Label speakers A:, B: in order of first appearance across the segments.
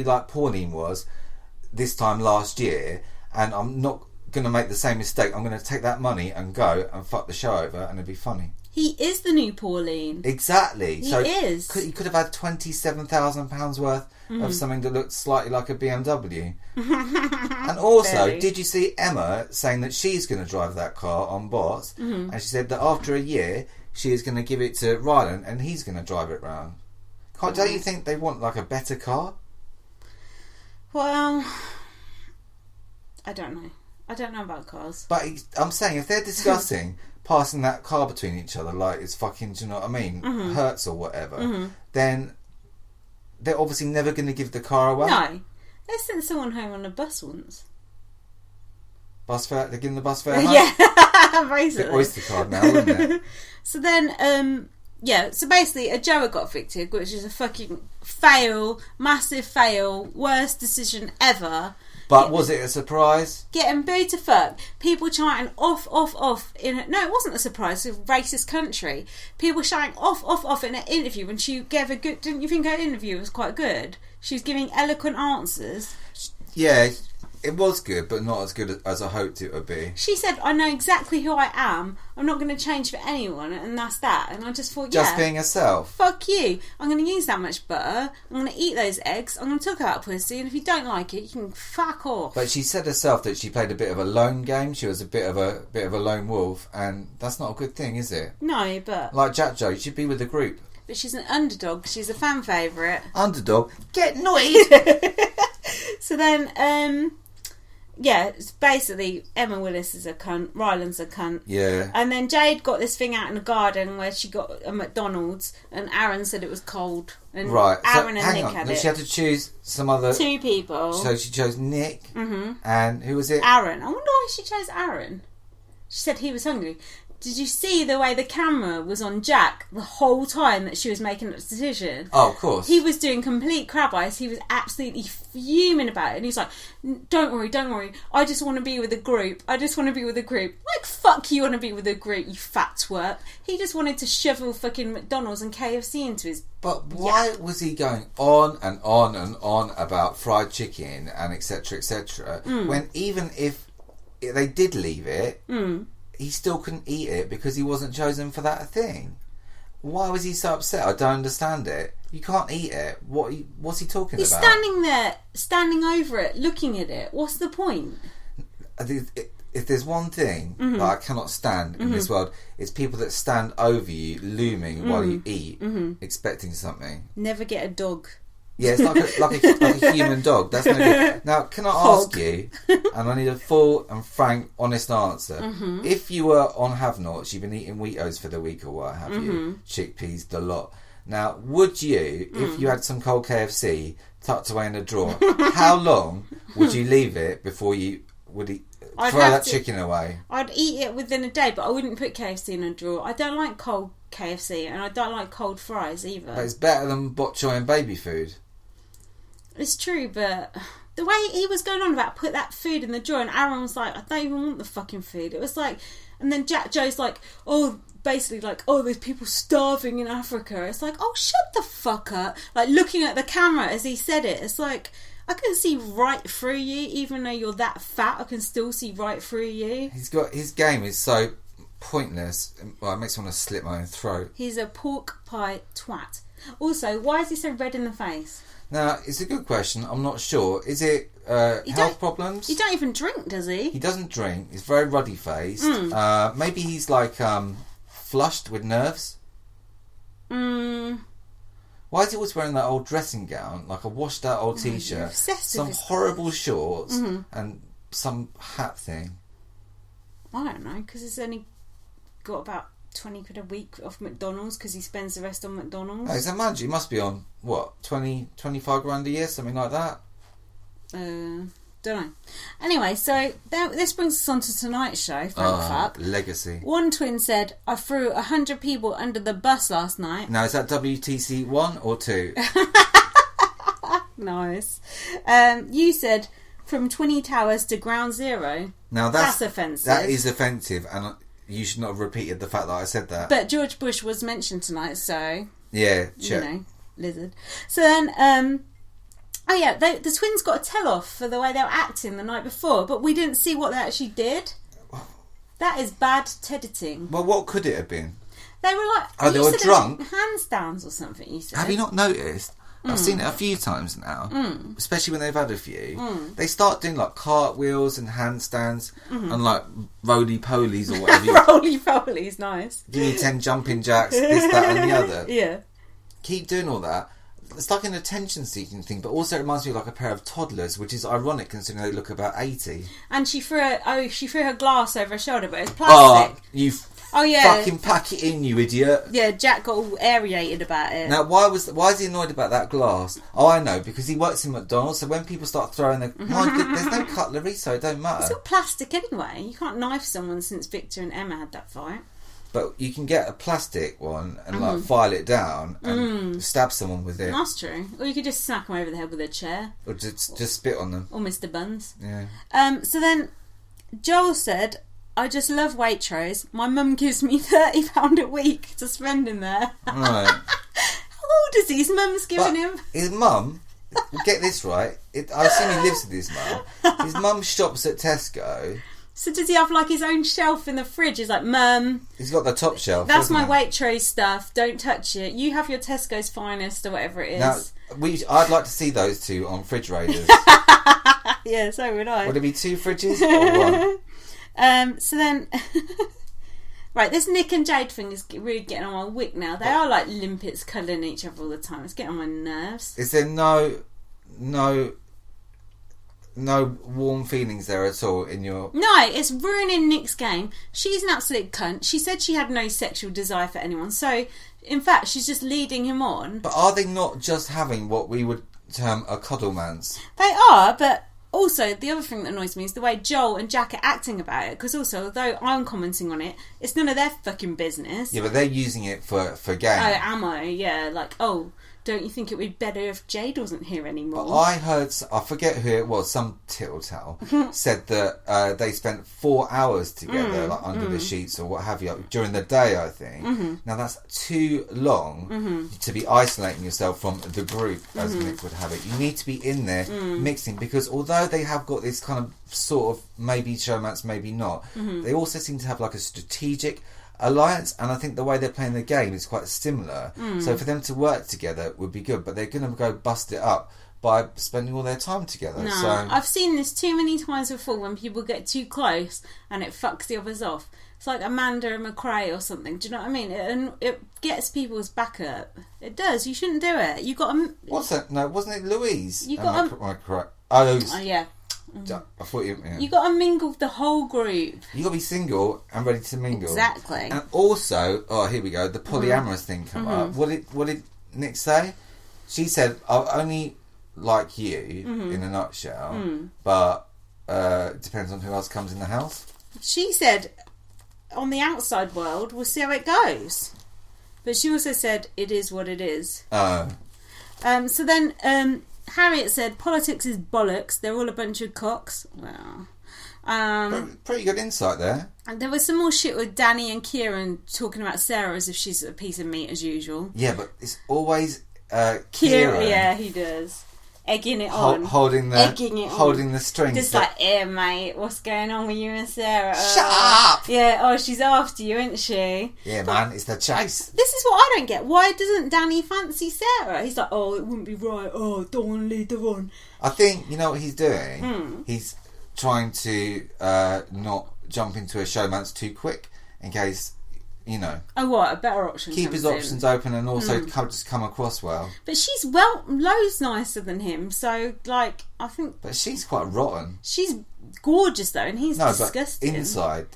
A: like Pauline was this time last year, and I'm not going to make the same mistake. I'm going to take that money and go and fuck the show over, and it'll be funny.
B: He is the new Pauline.
A: Exactly.
B: He is.
A: He could have had £27,000 worth of something that looked slightly like a BMW. And also, did you see Emma saying that she's going to drive that car on Boss? And she said that after a year, she is going to give it to Rylan and he's going to drive it round. Don't you think they want like a better car?
B: Well, I don't know. I don't know about cars.
A: But I'm saying, if they're discussing passing that car between each other like it's fucking, do you know what I mean, Hertz or whatever, then they're obviously never going to give the car away.
B: No. They sent someone home on a bus once.
A: Bus fare? They're giving the bus fare home?
B: Yeah, basically.
A: The Oyster card now, isn't it?
B: So then, so basically Adjoa got evicted, which is a fucking fail, massive fail, worst decision ever.
A: But was it a surprise?
B: Getting booed to fuck. People chanting off. No, it wasn't a surprise. It's a racist country. People shouting off in an interview when she gave a good... Didn't you think her interview was quite good? She was giving eloquent answers.
A: Yeah, it was good, but not as good as I hoped it would be.
B: She said, I know exactly who I am. I'm not going to change for anyone, and that's that. And I just thought,
A: Just being herself.
B: Fuck you. I'm going to use that much butter. I'm going to eat those eggs. I'm going to talk about pussy, and if you don't like it, you can fuck off.
A: But she said herself that she played a bit of a lone game. She was a bit of a lone wolf, and that's not a good thing, is it?
B: No, but...
A: Like Jack Joe, you should be with the group.
B: But she's an underdog. She's a fan favourite.
A: Underdog? Get annoyed!
B: So then, it's basically Emma Willis is a cunt, Ryland's a cunt.
A: Yeah.
B: And then Jade got this thing out in the garden where she got a McDonald's and Aaron said it was cold. And
A: right.
B: Aaron
A: so,
B: and
A: Nick
B: had it.
A: She had to choose some other...
B: Two people.
A: So she chose Nick. And who was it?
B: Aaron. I wonder why she chose Aaron. She said he was hungry. Did you see the way the camera was on Jack the whole time that she was making that decision?
A: Oh, of course.
B: He was doing complete crab eyes. He was absolutely fuming about it. And he's like, don't worry. I just want to be with a group. Like, fuck you want to be with a group, you fat twerp. He just wanted to shovel fucking McDonald's and KFC into his...
A: But why was he going on and on and on about fried chicken and etc. when even if they did leave it... he still couldn't eat it because he wasn't chosen for that thing. Why was he so upset? I don't understand it. You can't eat it. What's he talking
B: He's
A: about?
B: He's standing there, standing over it, looking at it. What's the point?
A: If there's one thing that I cannot stand in this world, it's people that stand over you, looming while you eat, expecting something.
B: Never get a dog.
A: Yeah, it's like a human dog. That's no good. Now, can I ask you, and I need a full and frank, honest answer. If you were on have-nots, you've been eating Wheatos for the week or what have you, chickpeas, the lot. Now, would you, if you had some cold KFC tucked away in a drawer, how long would you leave it before you would throw that chicken away?
B: I'd eat it within a day, but I wouldn't put KFC in a drawer. I don't like cold KFC, and I don't like cold fries either.
A: But it's better than bok choy and baby food.
B: It's true, but the way he was going on about put that food in the drawer, and Aaron was like, I don't even want the fucking food. It was like, and then Jack Joe's like, basically like, there's people starving in Africa. It's like, shut the fuck up. Like, looking at the camera as he said it, it's like, I can see right through you, even though you're that fat, I can still see right through you.
A: His game is so pointless. Well, it makes me want to slit my own throat.
B: He's a pork pie twat. Also, why is he so red in the face?
A: Now, it's a good question. I'm not sure. Is it health problems?
B: He don't even drink, does he?
A: He doesn't drink. He's very ruddy-faced. Maybe he's like flushed with nerves. Why is he always wearing that old dressing gown, like a washed-out old T-shirt, some horrible shorts, and some hat thing?
B: I don't know, because he's only got about 20 quid a week off McDonald's because he spends the rest on McDonald's.
A: He's a manager. He must be on, 25 grand a year, something like that?
B: Don't know. Anyway, so this brings us on to tonight's show, thank fuck.
A: Legacy.
B: One twin said, I threw 100 people under the bus last night.
A: Now, is that WTC 1 or 2?
B: Nice. You said, from 20 towers to ground zero.
A: Now,
B: that's offensive.
A: That is offensive, and you should not have repeated the fact that I said that.
B: But George Bush was mentioned tonight, so...
A: Yeah, check.
B: You know, lizard. So then, Oh yeah, the twins got a tell-off for the way they were acting the night before, but we didn't see what they actually did. That is bad editing.
A: Well, what could it have been?
B: They were like...
A: Oh, they were drunk?
B: Handstands or something, you said.
A: Have you not noticed? I've seen it a few times now, especially when they've had a few. They start doing like cartwheels and handstands and like roly-polies or whatever.
B: Roly-polies, nice.
A: Give me 10 jumping jacks, this, that and the other.
B: Yeah.
A: Keep doing all that. It's like an attention-seeking thing, but also it reminds me of like a pair of toddlers, which is ironic considering they look about 80.
B: And she threw her glass over her shoulder, but it was plastic.
A: Oh, fucking pack it in, you idiot.
B: Yeah, Jack got all aerated about it.
A: Now, why is he annoyed about that glass? Oh, I know, because he works in McDonald's, so when people start throwing their... there's no cutlery, so it don't matter.
B: It's all plastic anyway. You can't knife someone since Victor and Emma had that fight.
A: But you can get a plastic one and like file it down and stab someone with it.
B: That's true. Or you could just smack them over the head with a chair.
A: Or just spit on them.
B: Or Mr. Buns.
A: Yeah.
B: So then Joel said... I just love Waitrose. My mum gives me £30 a week to spend in there.
A: Right.
B: How old is he? His mum's giving him...
A: His mum, get this right, I assume he lives with his mum. His mum shops at Tesco.
B: So does he have like his own shelf in the fridge? He's like, Mum...
A: He's got the top shelf.
B: That's my Waitrose stuff. Don't touch it. You have your Tesco's Finest or whatever it is.
A: Now, I'd like to see those two on Fridge Raiders.
B: Yeah, so would I.
A: Would it be 2 fridges or 1?
B: So then, right, this Nick and Jade thing is really getting on my wick now. They are like limpets cuddling each other all the time. It's getting on my nerves.
A: Is there no warm feelings there at all in your...
B: No, it's ruining Nick's game. She's an absolute cunt. She said she had no sexual desire for anyone. So, in fact, she's just leading him on.
A: But are they not just having what we would term a cuddlemance?
B: They are, but... Also, the other thing that annoys me is the way Joel and Jack are acting about it. Because also, although I'm commenting on it, it's none of their fucking business.
A: Yeah, but they're using it for game.
B: Oh, ammo, yeah. Like, oh, don't you think it would be better if Jade wasn't here anymore?
A: But I heard, I forget who it was, some tittle-tale, said that they spent 4 hours together, like under the sheets or what have you, during the day, I think. Now, that's too long to be isolating yourself from the group, as Nick would have it. You need to be in there mixing, because although they have got this kind of sort of maybe showmance, maybe not, they also seem to have like a strategic alliance, and I think the way they're playing the game is quite similar. So for them to work together would be good, but they're going to go bust it up by spending all their time together.
B: No,
A: so
B: I've seen this too many times before when people get too close and it fucks the others off. It's like Amanda and McRae or something. Do you know what I mean? It gets people's back up. It does. You shouldn't do it. You got to...
A: What's that? No, wasn't it Louise?
B: You got
A: Oh,
B: yeah.
A: I thought you... Yeah.
B: You got to mingle with the whole group.
A: You got to be single and ready to mingle.
B: Exactly.
A: And also, here we go, the polyamorous thing come up. What did Nick say? She said, "I'll only like you in a nutshell, but it depends on who else comes in the house."
B: She said, "On the outside world, we'll see how it goes." But she also said, "It is what it is."
A: Oh.
B: So then. Harriet said, politics is bollocks. They're all a bunch of cocks. Well,
A: pretty good insight there.
B: And there was some more shit with Danny and Kieran talking about Sarah as if she's a piece of meat as usual.
A: Yeah, but it's always
B: Kieran. Yeah, he does. Egging it on.
A: Holding the strings.
B: Just like, mate, what's going on with you and Sarah?
A: Shut up!
B: Yeah, she's after you, isn't she?
A: Yeah, man, it's the chase.
B: This is what I don't get. Why doesn't Danny fancy Sarah? He's like, it wouldn't be right. Don't want to lead her on.
A: I think, you know what he's doing? He's trying to not jump into a showmance too quick in case... You know.
B: Oh, what? A better option.
A: Keep his options open and also just come across well.
B: But she's loads nicer than him, so, like, I think...
A: But she's quite rotten.
B: She's gorgeous, though, and he's disgusting.
A: But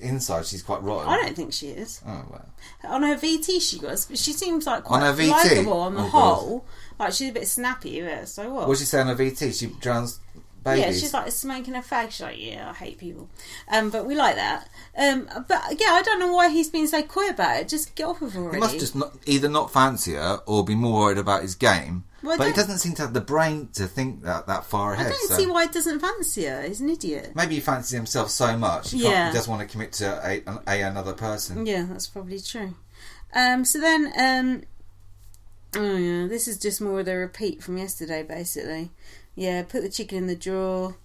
A: inside, she's quite rotten.
B: I don't think she is.
A: Oh, well.
B: On her VT, she was, but she seems, like, quite
A: on her VT?
B: likeable on the whole. God. Like, she's a bit snappy with it, so what?
A: What's she say on her VT? She drowns... babies.
B: Yeah, she's like smoking a fag. She's like, yeah, I hate people. But we like that. But yeah, I don't know why he's been so coy about it. Just get off with her already.
A: He must just either not fancy her or be more worried about his game. Well, but he doesn't seem to have the brain to think that far ahead.
B: I don't see why he doesn't fancy her. He's an idiot.
A: Maybe he fancies himself so much he doesn't want to commit to another person.
B: Yeah, that's probably true. So then, this is just more of the repeat from yesterday, basically. Yeah, put the chicken in the drawer.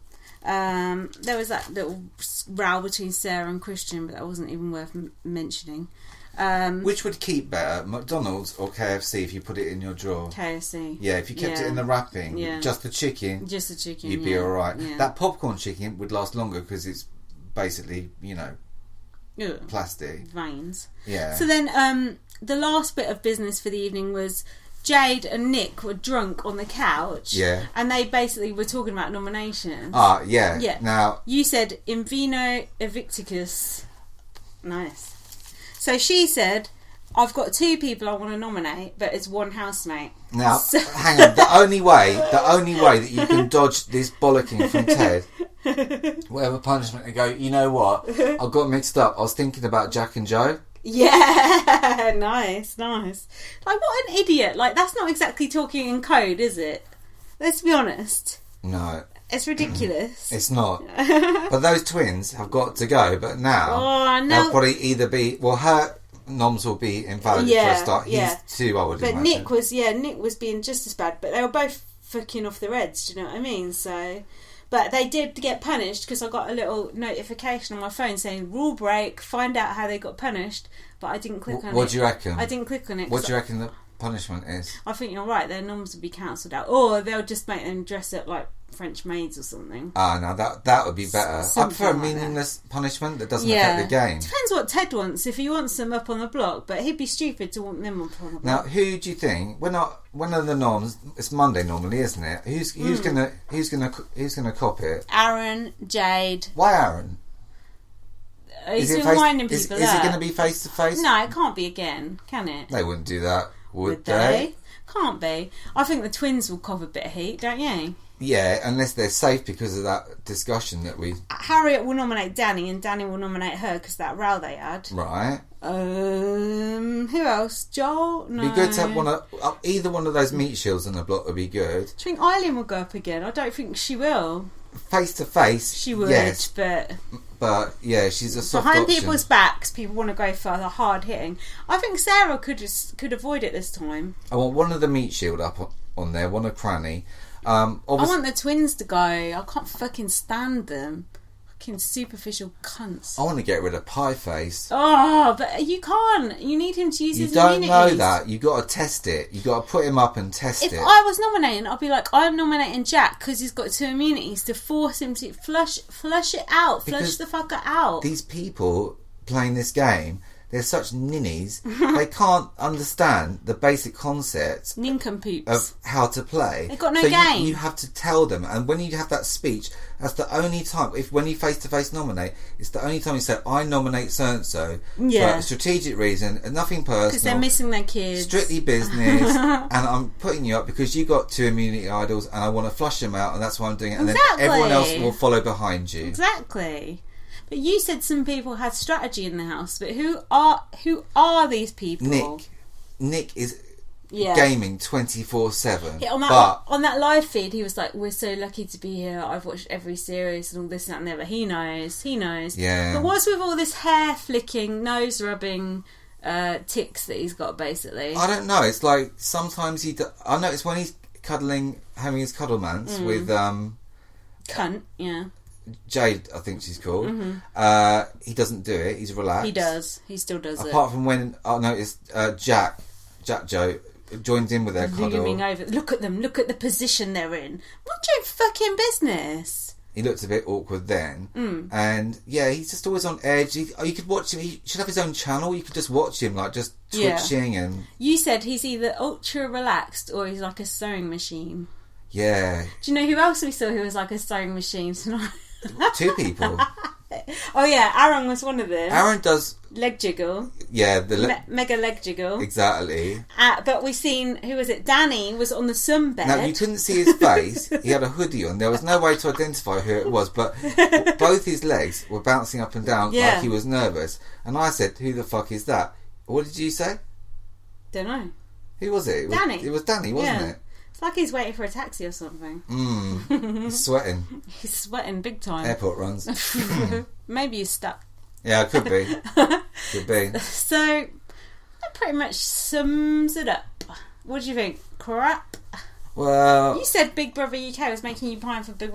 B: There was that little row between Sarah and Christian, but that wasn't even worth mentioning.
A: Which would keep better, McDonald's or KFC, if you put it in your drawer?
B: KFC.
A: Yeah, if you kept it in the wrapping, just the chicken, you'd be alright.
B: Yeah.
A: That popcorn chicken would last longer because it's basically, plastic.
B: Veins.
A: Yeah.
B: So then the last bit of business for the evening was Jade and Nick were drunk on the couch.
A: Yeah.
B: And they basically were talking about nominations.
A: Ah, yeah.
B: Yeah.
A: Now...
B: You said in vino evicticus. Nice. So she said, I've got 2 people I want to nominate, but it's 1 housemate.
A: Now, hang on. The only way that you can dodge this bollocking from Ted, whatever punishment, they go, you know what? I got mixed up. I was thinking about Jack and Joe.
B: Yeah, nice. Like, what an idiot. Like, that's not exactly talking in code, is it? Let's be honest.
A: No.
B: It's ridiculous.
A: It's not. But those twins have got to go. But now, they'll probably either be... Well, her noms will be invalid for a start. He's too old,
B: but
A: imagine.
B: Nick was being just as bad. But they were both fucking off their heads, do you know what I mean? So... But they did get punished because I got a little notification on my phone saying rule break, find out how they got punished, but I didn't click on it.
A: What do you reckon?
B: I didn't click on it.
A: What do you reckon the punishment is?
B: I think you're right, their noms would be cancelled out. Or they'll just make them dress up like French maids or something.
A: Ah, no, that would be better. I prefer a meaningless punishment that doesn't affect the game.
B: Depends what Ted wants. If he wants them up on the block, but he'd be stupid to want them up on the block.
A: Now, who do you think? We're not one of the noms. It's Monday normally, isn't it? Who's gonna cop it?
B: Aaron, Jade.
A: Why Aaron?
B: He's been winding people up.
A: Is it going to be face to face?
B: No, it can't be again, can it?
A: They wouldn't do that, would they?
B: Can't be. I think the twins will cop a bit of heat, don't you?
A: Yeah, unless they're safe because of that discussion that we...
B: Harriet will nominate Danny and Danny will nominate her because that row they had.
A: Right.
B: Who else? Joel? No.
A: Be good to have either one of those meat shields on the block would be good.
B: Do you think Eileen will go up again? I don't think she will.
A: Face to face,
B: she would,
A: yes.
B: But
A: yeah, she's a soft
B: behind
A: option.
B: People's backs, people want to go for the hard hitting. I think Sarah could avoid it this time.
A: I want one of the meat shield up on there, one of Cranny.
B: I want the twins to go. I can't fucking stand them. Fucking superficial cunts.
A: I want to get rid of Pie Face.
B: Oh, but you can't. You need him to use his immunities.
A: You don't know that. You got to test it. You got to put him up and test it.
B: If I was nominating, I'd be like, I'm nominating Jack because he's got 2 immunities to force him to flush it out. Flush the fucker out.
A: These people playing this game, they're such ninnies. They can't understand the basic concepts
B: nincompoops
A: of how to play.
B: They've got no game.
A: You have to tell them, and when you have that speech, that's the only time. When you face to face nominate, it's the only time you say, "I nominate so and so for a strategic reason and nothing personal."
B: Because they're missing their kids.
A: Strictly business, and I'm putting you up because you got 2 immunity idols, and I want to flush them out, and that's why I'm doing it. And then everyone else will follow behind you.
B: Exactly. But you said some people had strategy in the house, but who are these people?
A: Nick is gaming 24/7.
B: Yeah, on that live feed, he was like, "We're so lucky to be here. I've watched every series and all this and that and that." But he knows.
A: Yeah.
B: But what's with all this hair flicking, nose rubbing tics that he's got? Basically,
A: I don't know. It's like sometimes I notice when he's having his cuddlemans with
B: cunt. Yeah.
A: Jade, I think she's called. Mm-hmm. He doesn't do it. He's relaxed.
B: He does. He still does it.
A: Apart from when I noticed Jack Joe joined in with their cuddle.
B: Looming over. Look at them. Look at the position they're in. What's your fucking business?
A: He looked a bit awkward then. And yeah, he's just always on edge. You could watch him. He should have his own channel. You could just watch him like just twitching and...
B: You said he's either ultra relaxed or he's like a sewing machine.
A: Yeah.
B: Do you know who else we saw who was like a sewing machine tonight?
A: 2 people.
B: Oh yeah, Aaron was one of them.
A: Aaron does
B: leg jiggle.
A: Yeah, the
B: mega leg jiggle.
A: Exactly.
B: But we seen, who was it? Danny was on the sunbed.
A: Now you couldn't see his face. He had a hoodie on. There was no way to identify who it was, but both his legs were bouncing up and down like he was nervous. And I said, "Who the fuck is that?" What did you say?
B: Don't know.
A: Who was it?
B: Danny.
A: It was Danny, wasn't it?
B: It's like he's waiting for a taxi or something.
A: He's sweating.
B: He's sweating big time.
A: Airport runs.
B: Maybe he's stuck.
A: Yeah, it could be. Could be.
B: So, that pretty much sums it up. What do you think? Crap?
A: Well,
B: you said Big Brother UK was making you pine for Big